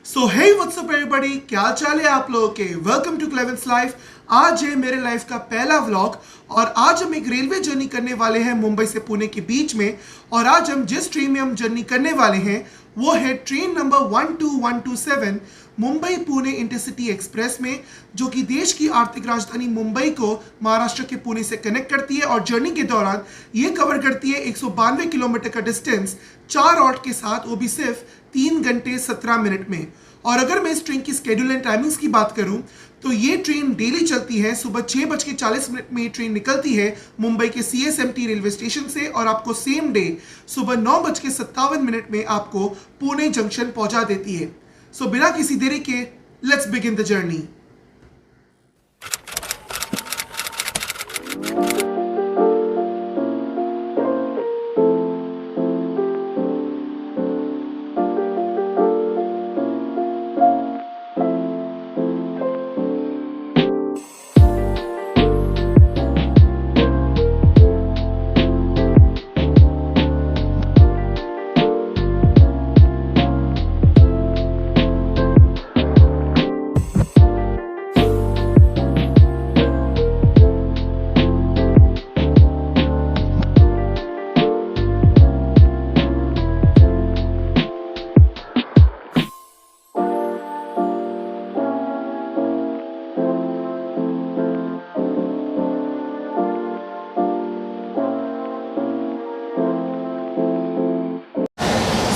सो hey what's up everybody, क्या चाल है आप लोगों के। वेलकम टू क्लेवेंस लाइफ। आज है मेरे लाइफ का पहला व्लॉग और आज हम एक रेलवे जर्नी करने वाले हैं मुंबई से पुणे के बीच में। और आज हम जिस ट्रेन में हम जर्नी करने वाले हैं वो है train number 12127 Mumbai Pune intercity express में, जो कि देश की आर्थिक राजधानी मुंबई को महाराष्ट्र के पुणे से कनेक्ट करती है। और जर्नी के दौरान ये कवर करती है 192 किलोमीटर का डिस्टेंस 4 हॉल्ट के साथ, वो भी सिर्फ 3 घंटे 17 मिनट में। और अगर मैं इस ट्रेन की स्केड्यूल एंड टाइमिंग्स की बात करूं तो ये ट्रेन डेली चलती है। सुबह 6:40 में ये ट्रेन निकलती है मुंबई के CSMT रेलवे स्टेशन से और आपको सेम डे सुबह 9:57 में आपको पुणे जंक्शन पहुंचा देती है। सो बिना किसी देरी के लेट्स बिगिन द जर्नी।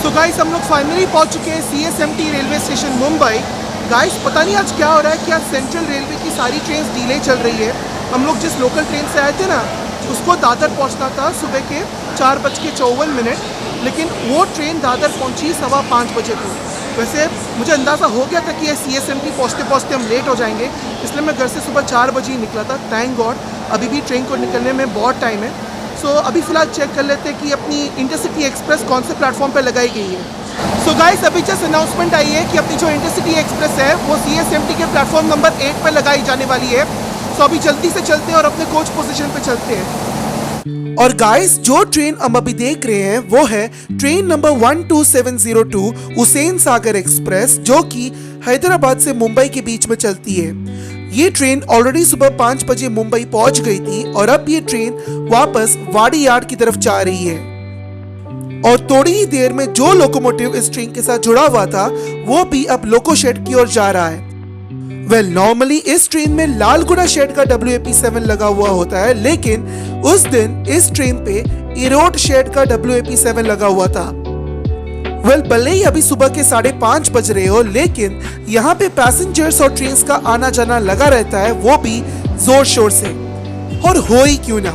तो गाइस हम लोग फाइनली पहुंच चुके हैं CSMT railway station Mumbai. Guys पता नहीं आज क्या हो रहा है कि आज सेंट्रल रेलवे की सारी ट्रेन डिले चल रही है। हम लोग जिस लोकल ट्रेन से आए थे ना, उसको दादर पहुंचना था सुबह के 4:54, लेकिन वो ट्रेन दादर पहुंची 5:15 बजे को। वैसे मुझे अंदाज़ा हो गया था कि ये CSMT पहुँचते पहुँचते हम लेट हो जाएंगे, इसलिए मैं घर से सुबह 4 बजे ही निकला था। थैंक गॉड अभी भी ट्रेन को निकलने में बहुत टाइम है। सो अभी फ़िलहाल चेक कर लेते हैं कि अपनी इंटरसिटी एक्सप्रेस कौन से प्लेटफॉर्म पर लगाई गई है। सो गाइस अभी जस्ट अनाउंसमेंट आई है कि अपनी जो इंटरसिटी एक्सप्रेस है वो CSMT के प्लेटफॉर्म नंबर 8 पर लगाई जाने वाली है। सो अभी जल्दी से चलते हैं और अपने कोच पोजीशन पे चलते हैं। और गाइस जो ट्रेन हम अभी देख रहे हैं वो है train number 12702 Hussain Sagar express, जो कि हैदराबाद से मुंबई के बीच में चलती है। ये ट्रेन ऑलरेडी सुबह 5 बजे मुंबई पहुंच गई थी और अब ये ट्रेन वापस वाडी यार्ड की तरफ जा रही है। और थोड़ी ही देर में जो लोकोमोटिव इस ट्रेन के साथ जुड़ा हुआ था वो भी अब लोको शेड की ओर जा रहा है। वेल नॉर्मली इस ट्रेन में लालगुड़ा शेड का WAP7 लगा हुआ होता है, लेकिन उस दिन इस ट्रेन पे इरोड शेड का WAP7 लगा हुआ था। वेल भले ही अभी सुबह के 5:30 बज रहे हो, लेकिन यहाँ पे पैसेंजर्स और ट्रेन्स का आना जाना लगा रहता है, वो भी जोर शोर से। और हो ही क्यों ना,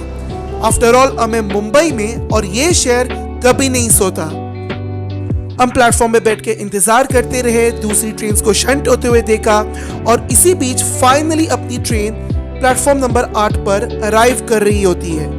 आफ्टर ऑल हमें मुंबई में और ये शहर कभी नहीं सोता। हम प्लेटफॉर्म पे बैठ के इंतजार करते रहे, दूसरी ट्रेन को शंट होते हुए देखा और इसी बीच फाइनली अपनी ट्रेन प्लेटफॉर्म नंबर 8 पर अराइव कर रही होती है।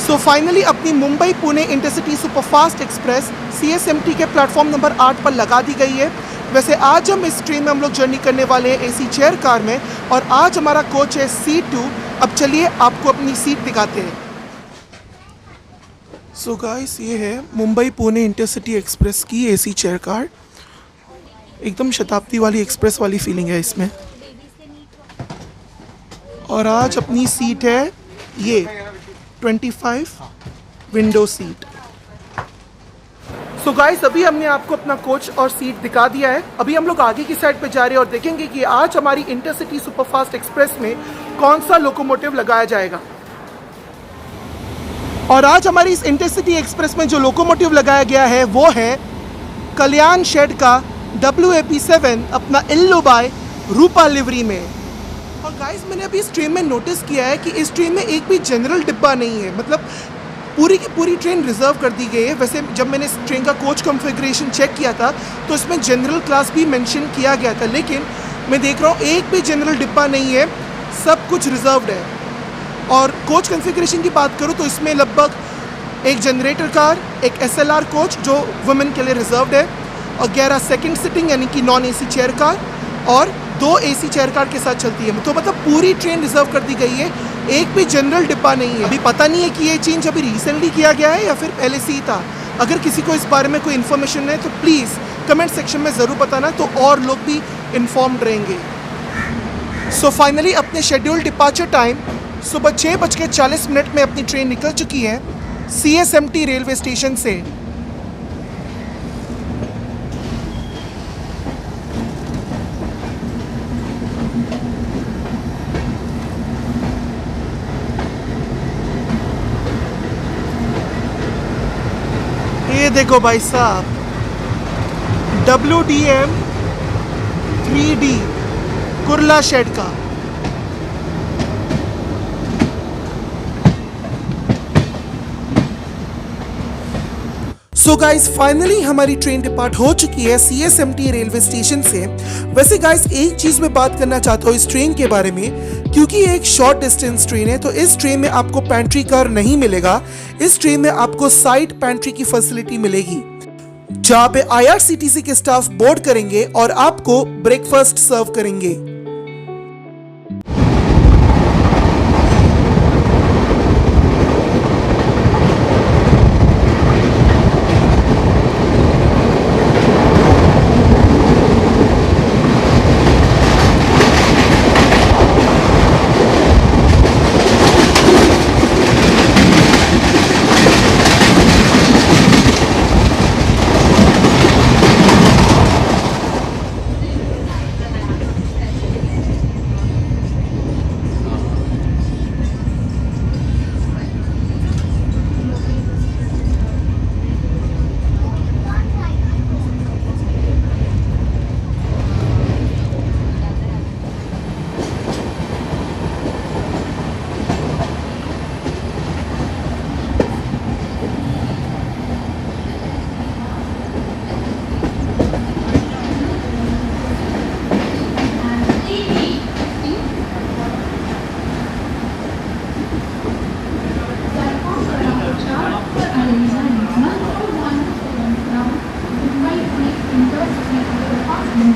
तो फाइनली अपनी Mumbai Pune intercity superfast express CSMT के प्लेटफॉर्म नंबर 8 पर लगा दी गई है। वैसे आज हम इस ट्रेन में हम लोग जर्नी करने वाले हैं AC चेयर कार में और आज हमारा कोच है C2। अब चलिए आपको अपनी सीट दिखाते हैं। सो गाइस ये है मुंबई पुणे इंटरसिटी एक्सप्रेस की AC चेयर कार। एकदम शताब्दी वाली एक्सप्रेस वाली फीलिंग है इसमें। और आज अपनी सीट है ये 25 विंडो सीट। सो गाइस अभी हमने आपको अपना कोच और सीट दिखा दिया है। अभी हम लोग आगे की साइड पे जा रहे हैं और देखेंगे कि आज हमारी इंटरसिटी सुपरफास्ट एक्सप्रेस में कौन सा लोकोमोटिव लगाया जाएगा। और आज हमारी इस इंटरसिटी एक्सप्रेस में जो लोकोमोटिव लगाया गया है वो है कल्याण शेड का WAP7 अपना इल्लू बाय रूपा लिवरी में। और गाइस मैंने अभी इस ट्रेन में नोटिस किया है कि इस ट्रेन में एक भी जनरल डिब्बा नहीं है। मतलब पूरी की पूरी ट्रेन रिजर्व कर दी गई है। वैसे जब मैंने इस ट्रेन का कोच कॉन्फ़िगरेशन चेक किया था तो इसमें जनरल क्लास भी मेंशन किया गया था, लेकिन मैं देख रहा हूँ एक भी जनरल डिब्बा नहीं है, सब कुछ रिजर्व्ड है। और कोच कॉन्फ़िगरेशन की बात करूँ तो इसमें लगभग एक जनरेटर कार, एक SLR कोच जो वुमेन के लिए रिजर्व्ड है, और 11 सेकंड सिटिंग यानी कि नॉन AC चेयर कार और 2 AC चेयर कार के साथ चलती है। तो मतलब पूरी ट्रेन रिजर्व कर दी गई है, एक भी जनरल डिब्बा नहीं है। अभी पता नहीं है कि ये चेंज अभी रिसेंटली किया गया है या फिर पहले से ही था। अगर किसी को इस बारे में कोई इन्फॉर्मेशन है तो प्लीज़ कमेंट सेक्शन में ज़रूर बताना, तो और लोग भी इन्फॉर्म्ड रहेंगे। सो फाइनली अपने शेड्यूल डिपार्चर टाइम सुबह 6:40 में अपनी ट्रेन निकल चुकी है CSMT रेलवे स्टेशन से। ये देखो भाई साहब, WDM 3D कुर्ला शेड का। सो गाइस फाइनली हमारी ट्रेन डिपार्ट हो चुकी है CSMT रेलवे स्टेशन से। वैसे गाइस एक चीज़ मैं बात करना चाहता हूँ इस ट्रेन के बारे में, क्योंकि ये एक शॉर्ट डिस्टेंस ट्रेन है तो इस ट्रेन में आपको पैंट्री कार नहीं मिलेगा। इस ट्रेन में आपको साइड पैंट्री की फैसिलिटी मिलेगी, जहाँ पे IRCTC के स्टाफ बोर्ड करेंगे और आपको ब्रेकफास्ट सर्व करेंगे।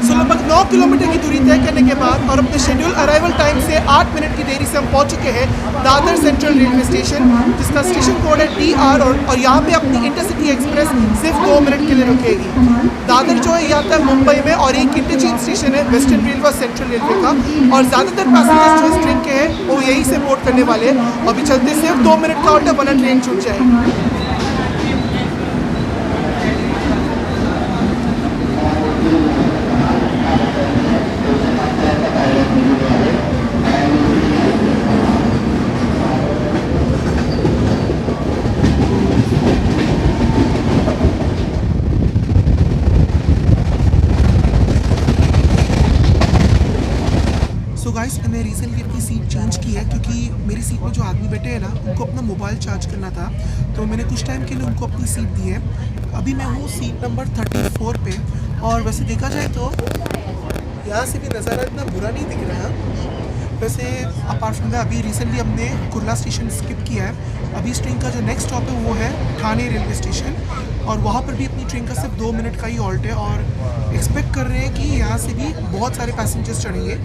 लगभग 9 किलोमीटर की दूरी तय करने के बाद और अपने शेड्यूल अराइवल टाइम से 8 मिनट की देरी से हम पहुंच चुके हैं दादर सेंट्रल रेलवे स्टेशन, जिसका स्टेशन कोड है DR, और यहाँ पे अपनी इंटरसिटी एक्सप्रेस सिर्फ 2 मिनट के लिए रुकेगी। दादर जो है ये आता है मुंबई में और एक इंटरचेंज स्टेशन है वेस्टर्न रेलवे और सेंट्रल रेलवे का, और ज़्यादातर पैसेंजर्स जो इस ट्रेन के हैं वो यहीं से बोर्ड करने वाले हैं। अभी चलते सिर्फ 2 मिनट का ऑर्डर, वरना ट्रेन छूट जाएगी। गाइस मैंने रिसेंटली अपनी सीट चेंज की है, क्योंकि मेरी सीट में जो आदमी बैठे हैं ना उनको अपना मोबाइल चार्ज करना था, तो मैंने कुछ टाइम के लिए उनको अपनी सीट दी है। अभी मैं हूँ सीट नंबर 34 पे, और वैसे देखा जाए तो यहाँ से भी नज़ारा इतना बुरा नहीं दिख रहा है। वैसे अपार्ट फ्रॉम दैट अभी रिसेंटली हमने कुर्ला स्टेशन स्किप किया है। अभी इस ट्रेन का जो नेक्स्ट स्टॉप है वो है ठाणे रेलवे स्टेशन, और वहाँ पर भी अपनी ट्रेन का सिर्फ 2 मिनट का ही हॉल्ट है, और एक्सपेक्ट कर रहे हैं कि यहाँ से भी बहुत सारे पैसेंजर्स चढ़ेंगे।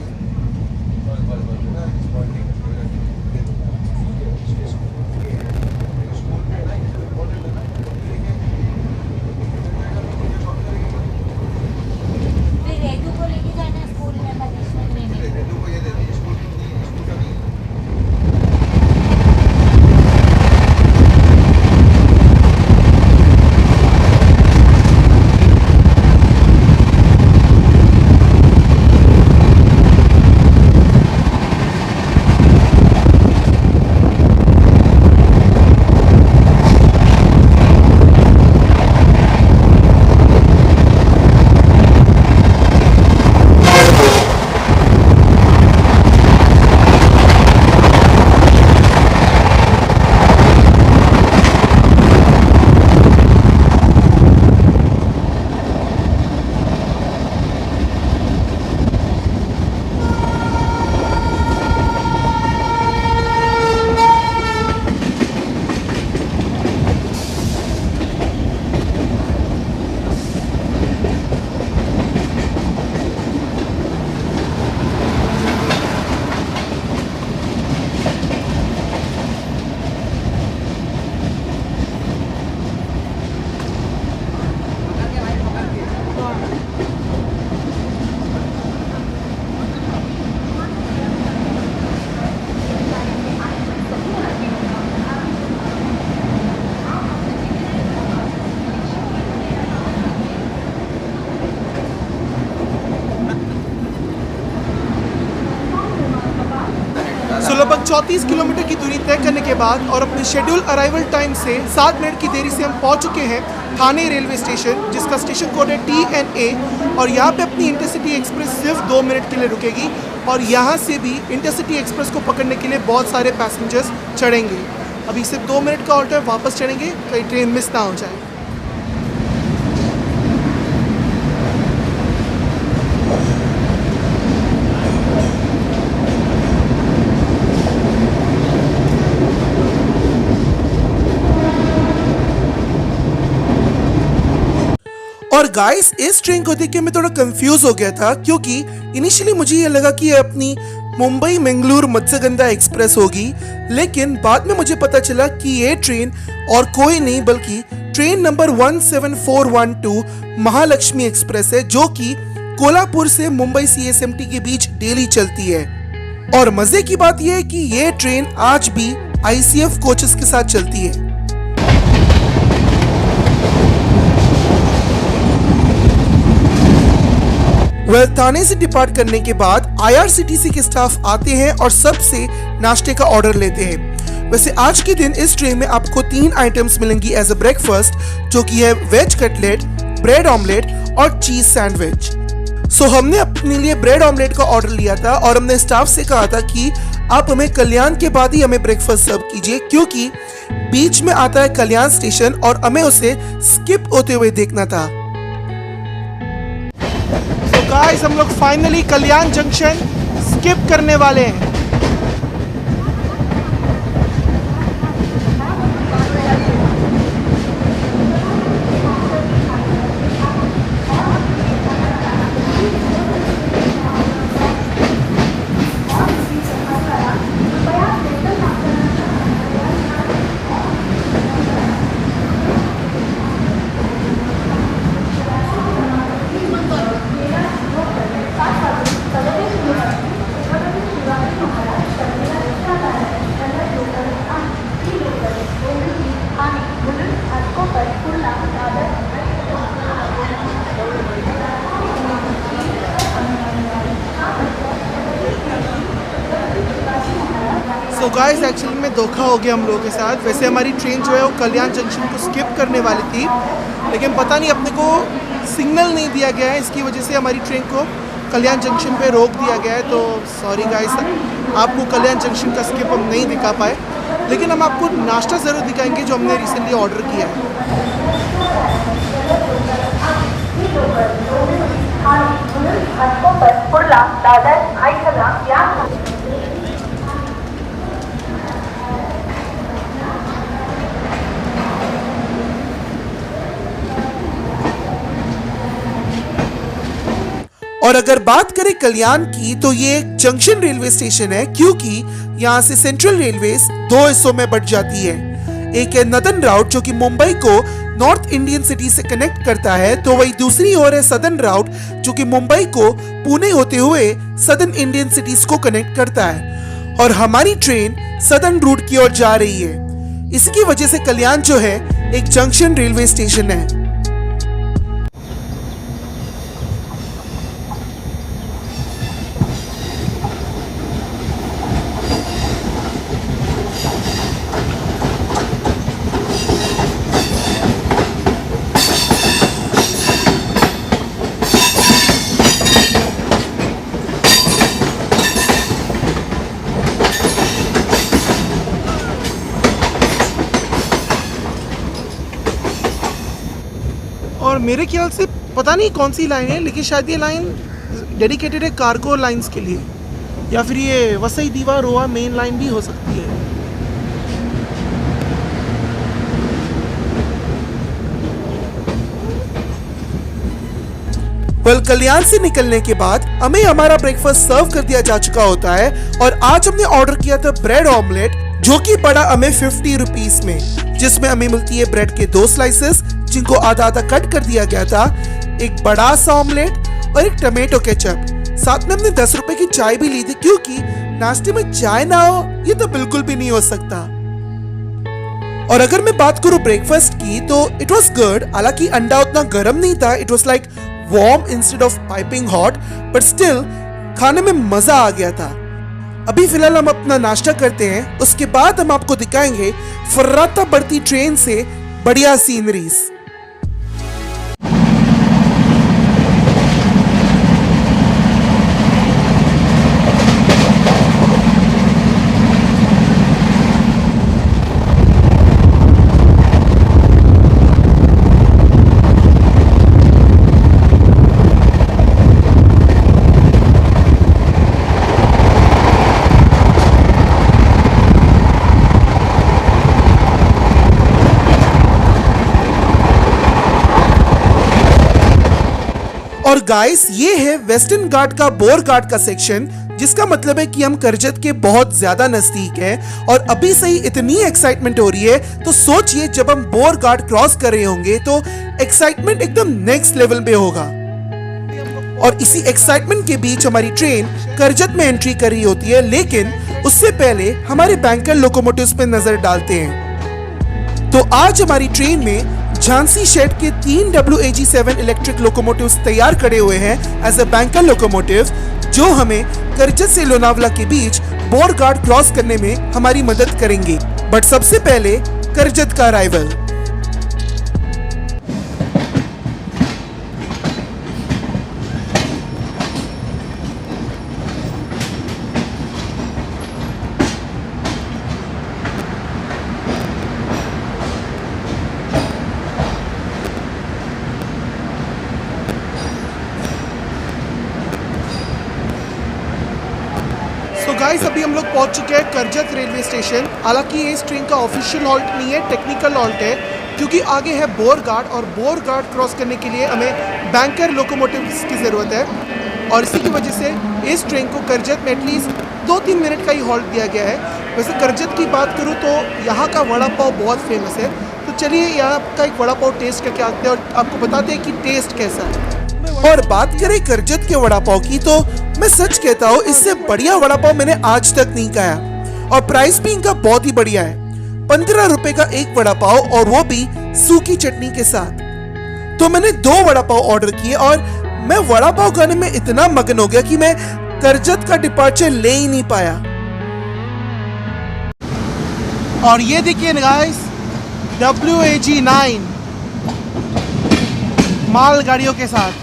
34 किलोमीटर की दूरी तय करने के बाद और अपने शेड्यूल अराइवल टाइम से 7 मिनट की देरी से हम पहुंच चुके हैं थाने रेलवे स्टेशन, जिसका स्टेशन कोड है TNA। और यहाँ पे अपनी इंटरसिटी एक्सप्रेस सिर्फ 2 मिनट के लिए रुकेगी और यहाँ से भी इंटरसिटी एक्सप्रेस को पकड़ने के लिए बहुत सारे पैसेंजर्स चढ़ेंगे। अभी सिर्फ 2 मिनट का ऑल्टर, वापस चढ़ेंगे, कहीं ट्रेन मिस ना हो जाए। और गाइस, इस ट्रेन को देख के मैं थोड़ा कंफ्यूज हो गया था, क्योंकि इनिशियली मुझे ये लगा कि ये अपनी मुंबई मंगलुरु मत्स्यगंधा एक्सप्रेस होगी, लेकिन बाद में मुझे पता चला कि ये ट्रेन और कोई नहीं बल्कि ट्रेन नंबर 17412 महालक्ष्मी एक्सप्रेस है, जो कि कोल्हापुर से मुंबई CSMT के बीच डेली चलती है। और मजे की बात यह है कि ये ट्रेन आज भी ICF कोचेस के साथ चलती है। थाने से डिपार्ट करने के बाद IRCTC के स्टाफ आते हैं और सबसे नाश्ते का ऑर्डर लेते हैं। वैसे आज के दिन इस ट्रेन में आपको 3 आइटम्स मिलेंगी एज अ ब्रेकफास्ट, जो कि है वेज कटलेट, ब्रेड ऑमलेट और चीज सैंडविच। सो हमने अपने लिए ब्रेड ऑमलेट का ऑर्डर लिया था और हमने स्टाफ से कहा था कि आप हमें कल्याण के बाद ही हमें ब्रेकफास्ट सर्व कीजिए, क्योंकि बीच में आता है कल्याण स्टेशन और हमें उसे स्किप होते हुए देखना था। गाइस, हम लोग फाइनली कल्याण जंक्शन स्किप करने वाले हैं। तो गाइस, एक्चुअली में धोखा हो गया हम लोगों के साथ। वैसे हमारी ट्रेन जो है वो कल्याण जंक्शन को स्किप करने वाली थी, लेकिन पता नहीं अपने को सिग्नल नहीं दिया गया है, इसकी वजह से हमारी ट्रेन को कल्याण जंक्शन पे रोक दिया गया है। तो सॉरी गाइस, आपको कल्याण जंक्शन का स्किप हम नहीं दिखा पाए, लेकिन हम आपको नाश्ता ज़रूर दिखाएंगे जो हमने रिसेंटली ऑर्डर किया है। और अगर बात करें कल्याण की, तो ये एक जंक्शन रेलवे स्टेशन है, क्योंकि यहाँ से सेंट्रल रेलवे 2 हिस्सों में बट जाती है। एक है नदन राउट, जो कि मुंबई को नॉर्थ इंडियन सिटी से कनेक्ट करता है, तो वही दूसरी ओर है सदर्न राउट, जो कि मुंबई को पुणे होते हुए सदर्न इंडियन सिटीज को कनेक्ट करता है। और हमारी ट्रेन सदर्न रूट की ओर जा रही है। इसकी वजह से कल्याण जो है एक जंक्शन रेलवे स्टेशन है। और मेरे ख्याल से पता नहीं कौन सी लाइन है, लेकिन शायद ये लाइन डेडिकेटेड है कार्गो लाइंस के लिए, या फिर ये वसई दीवा रोहा मेन लाइन भी हो सकती है। कल्याण से निकलने के बाद हमें हमारा ब्रेकफास्ट सर्व कर दिया जा चुका होता है, और आज हमने ऑर्डर किया था ब्रेड ऑमलेट, जो कि पड़ा हमें 50 रुपीस में, जिसमें हमें मिलती है ब्रेड के 2 स्लाइसेस, जिनको आधा आधा कट कर दिया गया था, एक बड़ा सा ऑमलेट और एक टमेटो केचप। साथ में हमने 10 रुपए की चाय भी ली थी, क्योंकि नाश्ते में चाय ना हो ये तो बिल्कुल भी नहीं हो सकता। और अगर मैं बात करूं ब्रेकफास्ट की, तो इट वाज गुड। हालांकि अंडा उतना गर्म नहीं था, it was like warm instead of piping hot, but still खाने में मजा आ गया था। अभी फिलहाल हम अपना नाश्ता करते हैं, उसके बाद हम आपको दिखाएंगे फर्राता बढ़ती ट्रेन से बढ़िया सीनरीज। और गाइस, ये है वेस्टर्न घाट का बोर घाट का सेक्शन, जिसका मतलब है कि हम करजत के बहुत ज्यादा नजदीक हैं। और अभी से ही इतनी एक्साइटमेंट हो रही है, तो सोचिए जब हम बोर घाट क्रॉस कर रहे होंगे तो एक्साइटमेंट एकदम नेक्स्ट लेवल पे होगा। और इसी एक्साइटमेंट के बीच हमारी ट्रेन करजत में एंट्री कर रही होती है, लेकिन उससे पहले हमारे बैंकर लोकोमोटिव्स पे नजर डालते हैं। तो आज हमारी ट्रेन में झांसी शेड के 3 WAG7 इलेक्ट्रिक लोकोमोटिव्स तैयार खड़े हुए हैं एज अ बैंकर लोकोमोटिव, जो हमें करजत से लोनावला के बीच बोर घाट क्रॉस करने में हमारी मदद करेंगे। बट सबसे पहले करजत का अराइवल। तो गाइस, अभी हम लोग पहुंच चुके हैं करजत रेलवे स्टेशन। हालांकि ये इस ट्रेन का ऑफिशियल हॉल्ट नहीं है, टेक्निकल हॉल्ट है, क्योंकि आगे है बोर घाट और बोर घाट क्रॉस करने के लिए हमें बैंकर लोकोमोटिव्स की ज़रूरत है। और इसी की वजह से इस ट्रेन को करजत में एटलीस्ट 2-3 मिनट का ही हॉल्ट दिया गया है। वैसे करजत की बात करूँ तो यहाँ का वड़ा पाव बहुत फेमस है, तो चलिए यहाँ का एक वड़ा पाव टेस्ट करके आते हैं और आपको बताते हैं कि टेस्ट कैसा है। और बात करें करजत के वड़ा पाव की, तो मैं सच कहता हूँ इससे बढ़िया वड़ा पाव मैंने आज तक नहीं खाया। और प्राइस भी इनका बहुत ही बढ़िया है, 15 रुपए का एक वड़ा पाव, और वो भी सूखी चटनी के साथ। तो मैंने 2 वड़ा पाव ऑर्डर किए और मैं वड़ा पाव खाने में इतना मगन हो गया कि मैं करजत का डिपार्चर ले ही नहीं पाया। और ये देखिए गाइस, WAG9 मालगाड़ियों के साथ।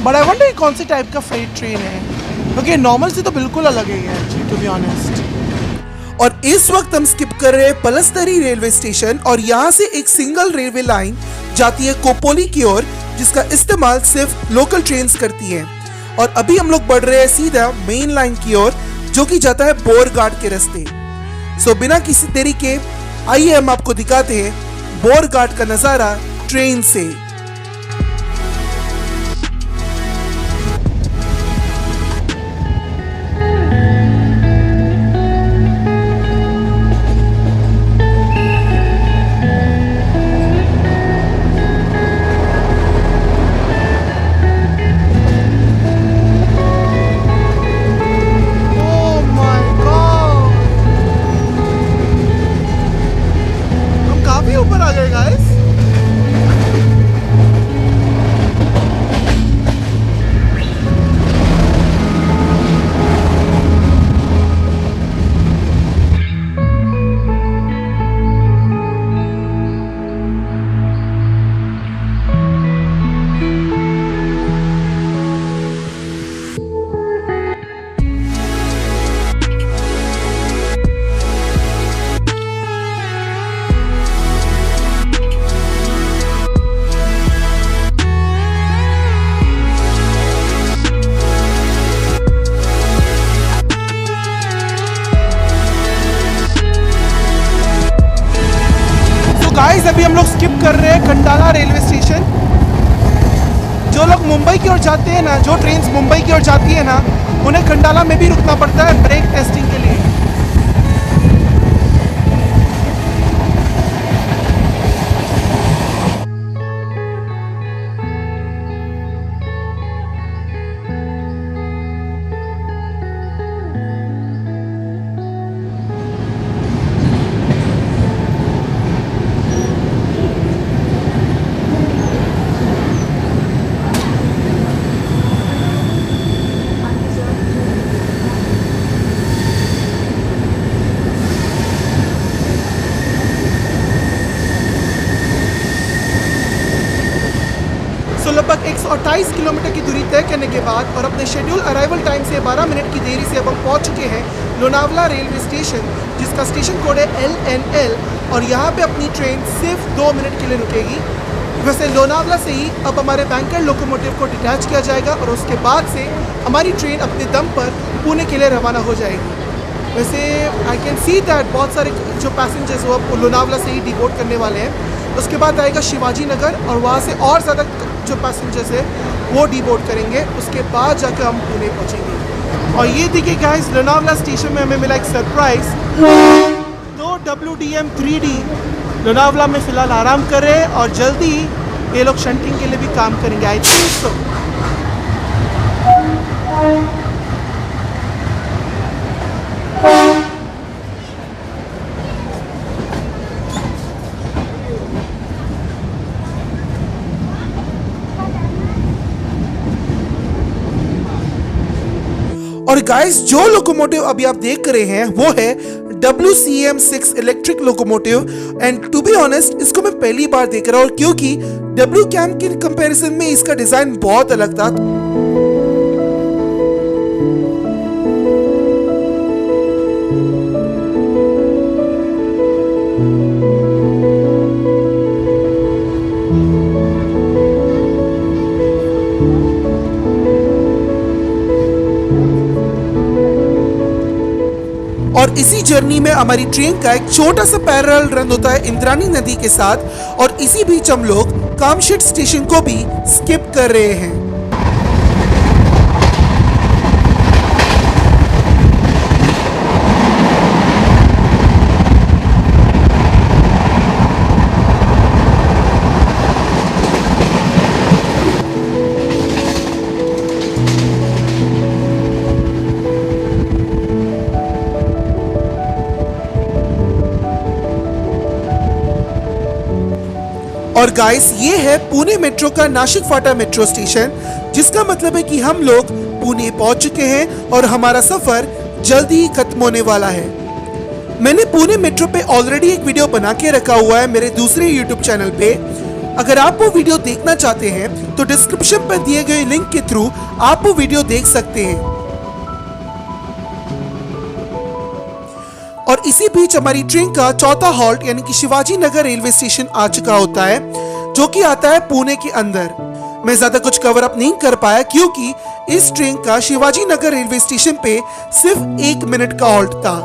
बट आई वंडर कौन से टाइप का फ्रेट ट्रेन है, क्योंकि नॉर्मल से तो बिल्कुल अलग है टू बी ऑनेस्ट। और इस वक्त हम स्किप कर रहे हैं पलस्तरी रेलवे स्टेशन, और यहाँ से एक सिंगल रेलवे लाइन जाती है कोपोली की ओर, जिसका इस्तेमाल सिर्फ लोकल ट्रेन्स करती हैं। और अभी हम लोग बढ़ रहे हैं सीधा मेन लाइन की ओर, जो कि जाता है बोर घाट के रास्ते। सो बिना किसी देरी के आइए हम आपको दिखाते हैं बोर घाट का नजारा ट्रेन से। ऊपर आ गए गाइस। गाइस, अभी हम लोग स्किप कर रहे हैं खंडाला रेलवे स्टेशन। जो लोग मुंबई की ओर जाते हैं ना, जो ट्रेन्स मुंबई की ओर जाती है ना, उन्हें खंडाला में भी रुकना पड़ता है ब्रेक टेस्टिंग के लिए। सो लगभग 128 किलोमीटर की दूरी तय करने के बाद और अपने शेड्यूल अराइवल टाइम से 12 मिनट की देरी से अब हम पहुंच चुके हैं लोनावला रेलवे स्टेशन, जिसका स्टेशन कोड है LNL, और यहाँ पे अपनी ट्रेन सिर्फ 2 मिनट के लिए रुकेगी। वैसे लोनावला से ही अब हमारे बैंकर लोकोमोटिव को डिटैच किया जाएगा और उसके बाद से हमारी ट्रेन अपने दम पर पुणे के लिए रवाना हो जाएगी। वैसे आई कैन सी दैट बहुत सारे जो पैसेंजर्स वो अब लोनावला से ही डिबोर्ड करने वाले हैं। उसके बाद आएगा शिवाजी नगर और वहाँ से और ज़्यादा जो पैसेंजर्स है वो डिबोर्ड करेंगे। उसके बाद जाकर हम पुणे पहुँचेंगे। और ये देखिए गाइस, लोनावला स्टेशन में हमें मिला एक सरप्राइज़। तो WDM 3D लोनावला में फ़िलहाल आराम कर रहे हैं और जल्दी ही ये लोग शंटिंग के लिए भी काम करेंगे, आई थिंक सो। और गाइस, जो लोकोमोटिव अभी आप देख रहे हैं वो है WCM6 electric locomotive. And to be honest, इसको मैं पहली बार देख रहा हूँ, और क्योंकि WCAM के कंपैरिजन में इसका डिजाइन बहुत अलग था। और इसी जर्नी में हमारी ट्रेन का एक छोटा सा पैरेलल रन होता है इंद्राणी नदी के साथ, और इसी बीच हम लोग कामशेट स्टेशन को भी स्किप कर रहे हैं। और गाइस, ये है पुणे मेट्रो का नासिक फाटा मेट्रो स्टेशन, जिसका मतलब है कि हम लोग पुणे पहुंच चुके हैं और हमारा सफर जल्दी ही खत्म होने वाला है। मैंने पुणे मेट्रो पे ऑलरेडी एक वीडियो बना के रखा हुआ है मेरे दूसरे यूट्यूब चैनल पे। अगर आप वो वीडियो देखना चाहते हैं तो डिस्क्रिप्शन पर दिए गए लिंक के थ्रू आप वो वीडियो देख सकते हैं। और इसी बीच हमारी ट्रेन का चौथा हॉल्ट यानी कि शिवाजी नगर रेलवे स्टेशन आ चुका होता है, जो कि आता है पुणे के अंदर। मैं ज्यादा कुछ कवर अप नहीं कर पाया क्योंकि इस ट्रेन का शिवाजी नगर रेलवे स्टेशन पे सिर्फ 1 मिनट का हॉल्ट था।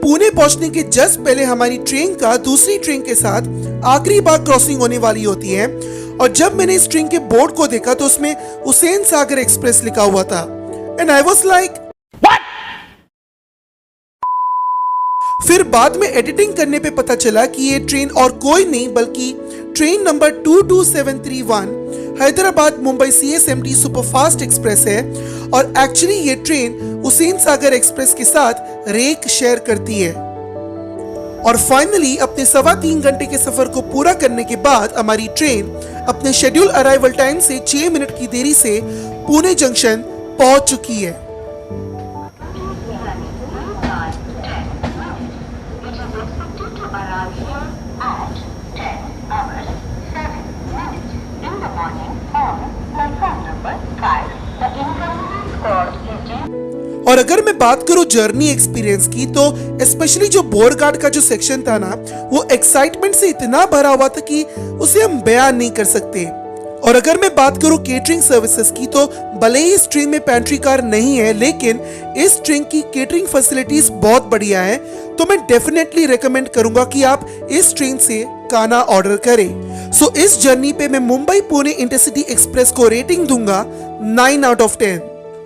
पुणे पहुंचने के जस्ट पहले हमारी ट्रेन का दूसरी ट्रेन के साथ आखिरी बार क्रॉसिंग होने वाली होती है, और जब मैंने इस ट्रेन के बोर्ड को देखा तो उसमें हुसैन सागर एक्सप्रेस लिखा हुआ था, and I was like what. फिर बाद में एडिटिंग करने पे पता चला कि ये ट्रेन और कोई नहीं बल्कि train number 22731 Hyderabad Mumbai CSMT superfast express है, और एक्चुअली ये ट्रेन हुसैन सागर एक्सप्रेस के साथ रेक शेयर करती है। और फाइनली अपने 3.25 घंटे के सफर को पूरा करने के बाद हमारी ट्रेन अपने शेड्यूल अराइवल टाइम से 6 मिनट की देरी से पुणे जंक्शन पहुंच चुकी है। और अगर मैं बात करूं जर्नी एक्सपीरियंस की, तो स्पेशली जो बोरघाट का जो सेक्शन था ना, वो एक्साइटमेंट से इतना भरा हुआ था कि उसे हम बयान नहीं कर सकते। और अगर मैं बात करूं केटरिंग सर्विसेज की, तो भले ही इस ट्रेन में पेंट्री कार नहीं है, लेकिन इस ट्रेन की केटरिंग फैसिलिटीज बहुत बढ़िया है। तो मैं डेफिनेटली रेकमेंड करूंगा कि आप इस ट्रेन से खाना ऑर्डर करें। सो इस जर्नी पे मैं मुंबई पुणे इंटरसिटी एक्सप्रेस को रेटिंग दूंगा 9 आउट ऑफ 10।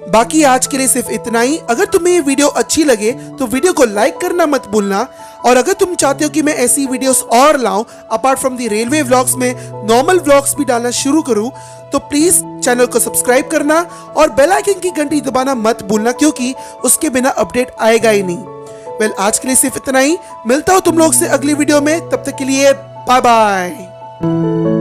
बाकी आज के लिए सिर्फ इतना ही। अगर तुम्हें ये वीडियो अच्छी लगे तो वीडियो को लाइक करना मत भूलना, और अगर तुम चाहते हो कि मैं ऐसी वीडियोस और लाऊं apart from the railway vlogs में नॉर्मल व्लॉग्स भी डालना शुरू करूं, तो प्लीज चैनल को सब्सक्राइब करना और बेल आइकन की घंटी दबाना मत भूलना, क्योंकि उसके बिना अपडेट आएगा ही नहीं। आज के लिए सिर्फ इतना ही। मिलता हूं तुम लोग से अगली वीडियो में, तब तक के लिए बाय बाय।